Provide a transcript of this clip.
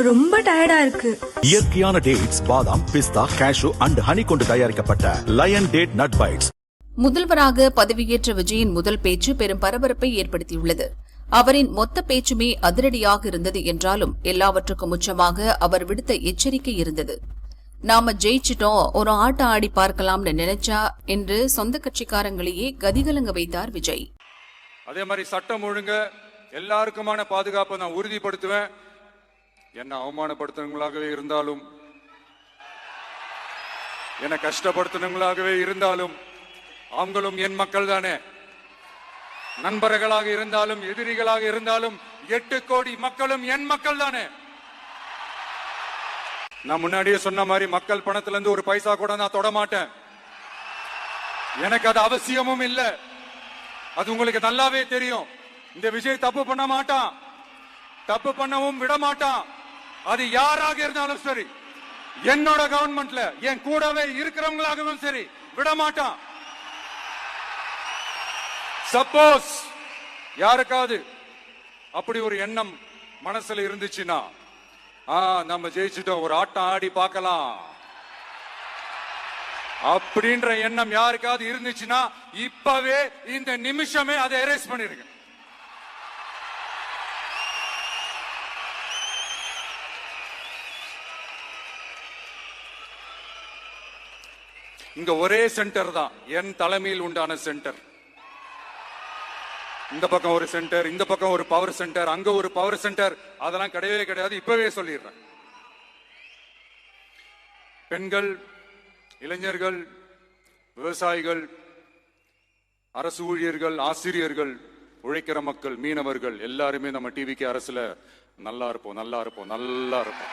ரொம்ப டயர்டா இருக்கு. இயற்கையான டேட்ஸ், பாதாம், பிஸ்தா, கேஷு அண்ட் ஹனி கொண்டு தயாரிக்கப்பட்ட லயன் டேட் நட் பைட்ஸ். முதல்வராக பதவியேற்ற விஜயின் முதல் பேச்சு பெரும் பரபரப்பை ஏற்படுத்தியுள்ளது. அவரின் மொத்த பேச்சுமே அதிரடியாக இருந்தது என்றாலும் எல்லாவற்றுக்கும் உச்சமாக அவர் விடுத்த எச்சரிக்கை இருந்தது. நாம ஜெயிச்சிட்டோம், ஒரு ஆட்டம் ஆடி பார்க்கலாம்னு நினைச்சா என்று சொந்த கட்சிக்காரங்களையே கதிகலங்க வைத்தார் விஜய். அதே மாதிரி சட்டம் ஒழுங்க எல்லாருக்குமான பாதுகாப்பை நான் உறுதிப்படுத்துவேன். என்ன அவமானப்படுத்தினவங்களாகவே இருந்தாலும், என்ன கஷ்டப்படுத்தினவங்களாகவே இருந்தாலும் அவங்களும் என் மக்கள் தானே. நண்பர்களாக இருந்தாலும் எதிரிகளாக இருந்தாலும் 8 கோடி மக்களும் என் மக்கள் தானே. நான் முன்னாடியே சொன்ன மாதிரி மக்கள் பணத்துல இருந்து ஒரு பைசா கூட நான் தொட மாட்டேன். எனக்கு அது அவசியமும் இல்லை. அது உங்களுக்கு நல்லாவே தெரியும். இந்த விஜய் தப்பு பண்ண மாட்டான், தப்பு பண்ணவும் விட மாட்டான். அது யாராக இருந்தாலும் சரி, என்னோட கவர்மெண்ட்ல என் கூடவே இருக்கிறவங்களாகவும் சரி விட மாட்டான். சப்போஸ் யாருக்காவது அப்படி ஒரு எண்ணம் மனசுல இருந்துச்சுன்னா, நம்ம ஜெயிச்சுட்டோம், ஒரு ஆட்டம் ஆடி பார்க்கலாம் அப்படின்ற எண்ணம் யாருக்காவது இருந்துச்சுன்னா இப்பவே இந்த நிமிஷமே அதை எரேஸ் பண்ணிருங்க. இங்க ஒரே சென்டர் தான், என் தலைமையில் உண்டான சென்டர். இந்த பக்கம் ஒரு சென்டர், இந்த பக்கம் ஒரு பவர் சென்டர், அங்க ஒரு பவர் சென்டர், அதெல்லாம் கிடையவே கிடையாது. இப்பவே சொல்லிடுறேன். பெண்கள், இளைஞர்கள், விவசாயிகள், அரசு ஊழியர்கள், ஆசிரியர்கள், உழைக்கிற மக்கள், மீனவர்கள் எல்லாருமே நம்ம டிவிக்கு அரசுல நல்லா இருப்போம், நல்லா இருப்போம், நல்லா இருப்போம்.